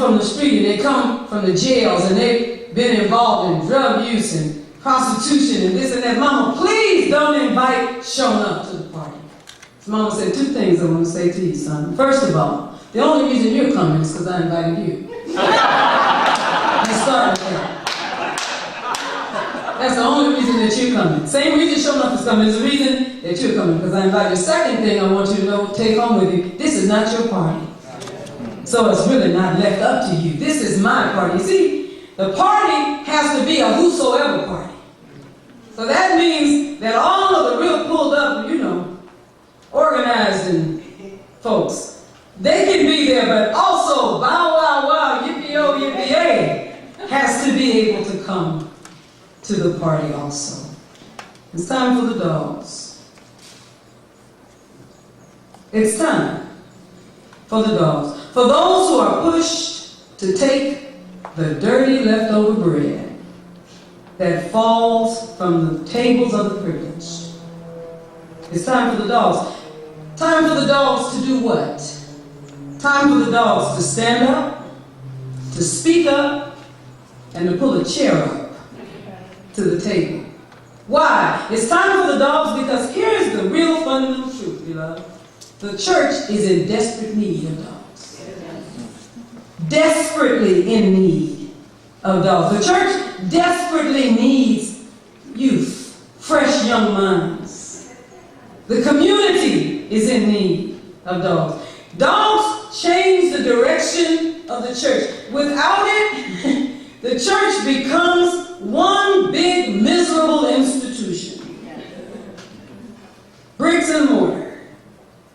from the street and they come from the jails and they've been involved in drug use and prostitution and this and that. Mama, please don't invite showing up to the party. So Mama said 2 things I want to say to you, son. First of all, the only reason you're coming is because I invited you. Let's start with that. That's the only reason that you're coming. Same reason showing up is coming is the reason that you're coming, because I invited you. Second thing I want you to know, take home with you, this is not your party. So it's really not left up to you. This is my party. See, the party has to be a whosoever party. So that means that all of the real pulled up, organized and folks, they can be there, but also bow wow wow, yippee-oh, yippee-yay, has to be able to come to the party also. It's time for the dogs. It's time for the dogs. For those who are pushed to take the dirty leftover bread that falls from the tables of the privileged. It's time for the dogs. Time for the dogs to do what? Time for the dogs to stand up, to speak up, and to pull a chair up to the table. Why? It's time for the dogs because here's the real fundamental truth, beloved. The church is in desperate need of dogs. Desperately in need of dogs. The church desperately needs youth, fresh young minds. The community is in need of dogs. Dogs change the direction of the church. Without it, the church becomes one big miserable institution. Bricks and mortar.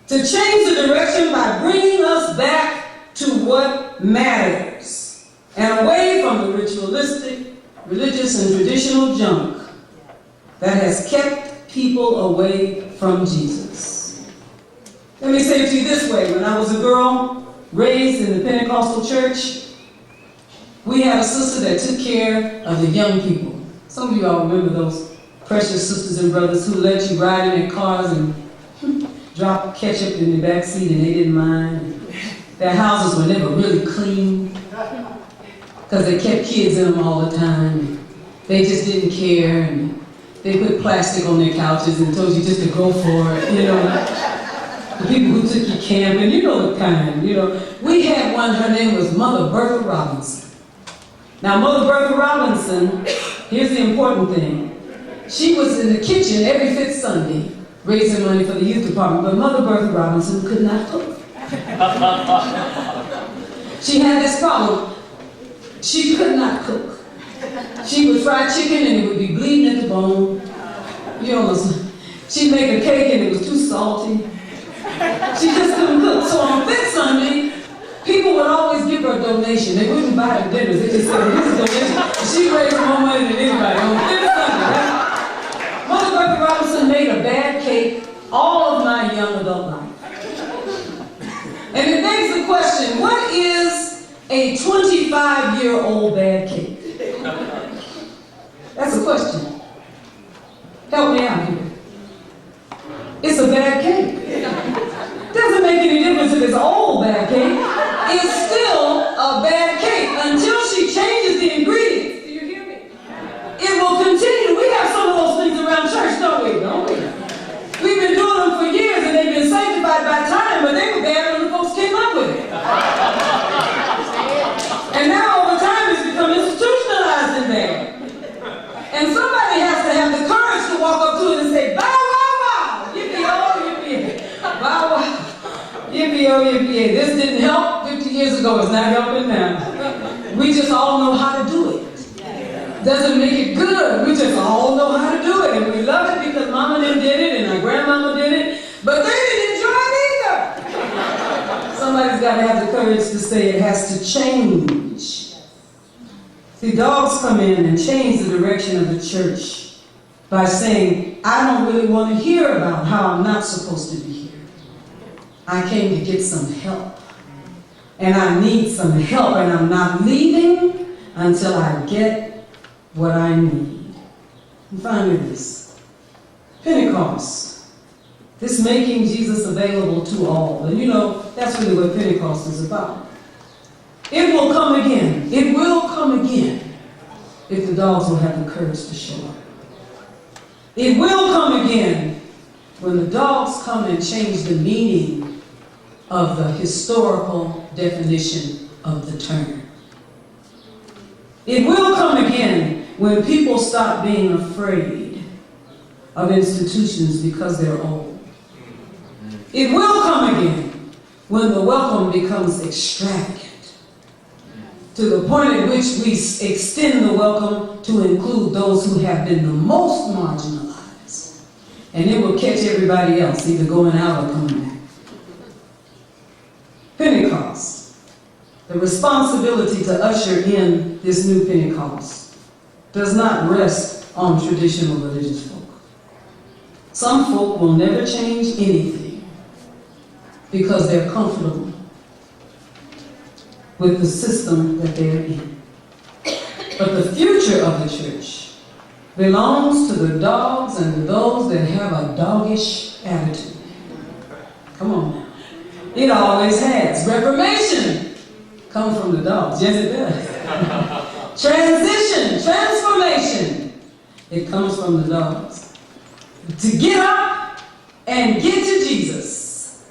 To change the direction by bringing us back to what matters and away from the ritualistic, religious, and traditional junk that has kept people away from Jesus. Let me say it to you this way. When I was a girl raised in the Pentecostal church, we had a sister that took care of the young people. Some of you all remember those precious sisters and brothers who let you ride in their cars and drop ketchup in the back seat and they didn't mind. Their houses were never really clean because they kept kids in them all the time. They just didn't care, and they put plastic on their couches and told you just to go for it, The people who took you camping, the kind, We had one, her name was Mother Bertha Robinson. Now, Mother Bertha Robinson, here's the important thing. She was in the kitchen every 5th Sunday raising money for the youth department, but Mother Bertha Robinson could not cook. She had this problem. She could not cook. She would fry chicken and it would be bleeding at the bone. She'd make a cake and it was too salty. She just couldn't cook. So on 5th Sunday, people would always give her a donation. They wouldn't buy her dinners. They just said, here's a donation. She raised more money than anybody on 5th Sunday, right? Mother Bertha Robinson made a bad cake all of my young adult life. And it begs the question, what is a 25-year-old bad cake? That's a question. Help me out here. It's a bad cake. Doesn't make any difference if it's old bad cake. It's still a bad cake until she changes the ingredients. Do you hear me? It will continue. We have some of those things around church, don't we? We've been doing them for years and they've been sanctified by time, but they were bad when the folks came up with it. And now over time it's become institutionalized in there. And somebody has to have the courage to walk up to it and say, bow, wow, wow, yippee-oh, yippee-yay. Bow, wow, yippee-oh, yippee-yay. This didn't help 50 years ago, it's not helping now. We just all know how to do it. Doesn't make it good, we just all know how to do it. And we love it because Mama and them did it and our grandmama did it, but they didn't enjoy it either. Somebody's got to have the courage to say it has to change. See, dogs come in and change the direction of the church by saying, I don't really want to hear about how I'm not supposed to be here. I came to get some help. And I need some help, and I'm not leaving until I get what I need. And finally this. Pentecost. This making Jesus available to all. And that's really what Pentecost is about. It will come again. It will come again if the dogs will have the courage to show up. It will come again when the dogs come and change the meaning of the historical definition of the term. It will come again when people stop being afraid of institutions because they're old. It will come again when the welcome becomes extravagant, to the point at which we extend the welcome to include those who have been the most marginalized. And it will catch everybody else, either going out or coming back. Pentecost. The responsibility to usher in this new Pentecost does not rest on traditional religious folk. Some folk will never change anything because they're comfortable with the system that they're in. But the future of the church belongs to the dogs and to those that have a doggish attitude. Come on now. It always has. Reformation comes from the dogs. Yes, it does. Transition, transformation, it comes from the dogs. To get up and get to Jesus.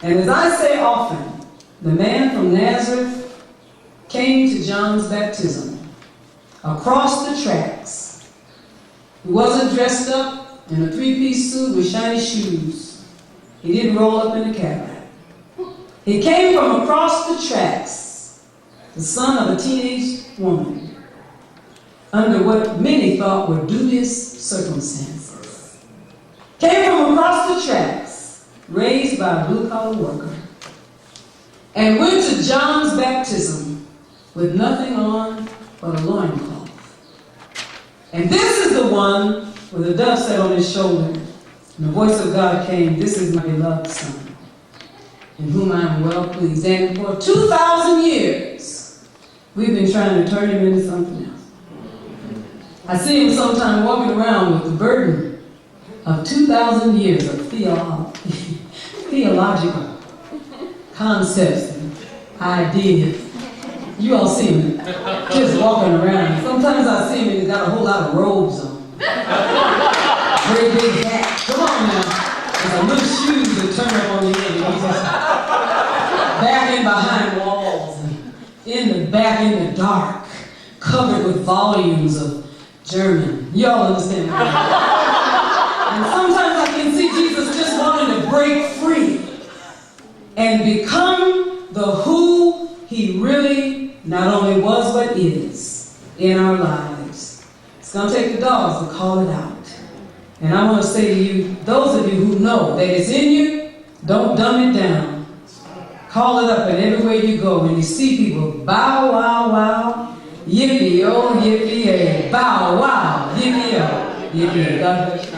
And as I say often, the man from Nazareth came to John's baptism across the tracks. He wasn't dressed up in a three-piece suit with shiny shoes. He didn't roll up in a Cadillac. He came from across the tracks, the son of a teenage woman, under what many thought were dubious circumstances. Came from across the tracks, raised by a blue-collar worker, and went to John's baptism with nothing on but a loincloth. And this is the one with a dove sat on his shoulder, and the voice of God came, "This is my beloved Son, in whom I am well pleased." And for 2,000 years, we've been trying to turn him into something else. I see him sometimes walking around with the burden of 2,000 years of theological concepts and ideas. You all see him just walking around. Sometimes I see him and he's got a whole lot of robes on. Very big hat. Come on now. There's a little shoes that turn up on the end. And he's just back in behind walls and in the back in the dark, covered with volumes of German. You all understand that? And sometimes I can see Jesus just wanting to break free and become the who he really not only was but is in our lives. It's going to take the dogs to call it out. And I want to say to you, those of you who know that it's in you, don't dumb it down. Call it up, and everywhere you go, when you see people, bow, wow, wow, yippee, oh, yippee, bow, wow, yippee, oh, yippee. God bless you.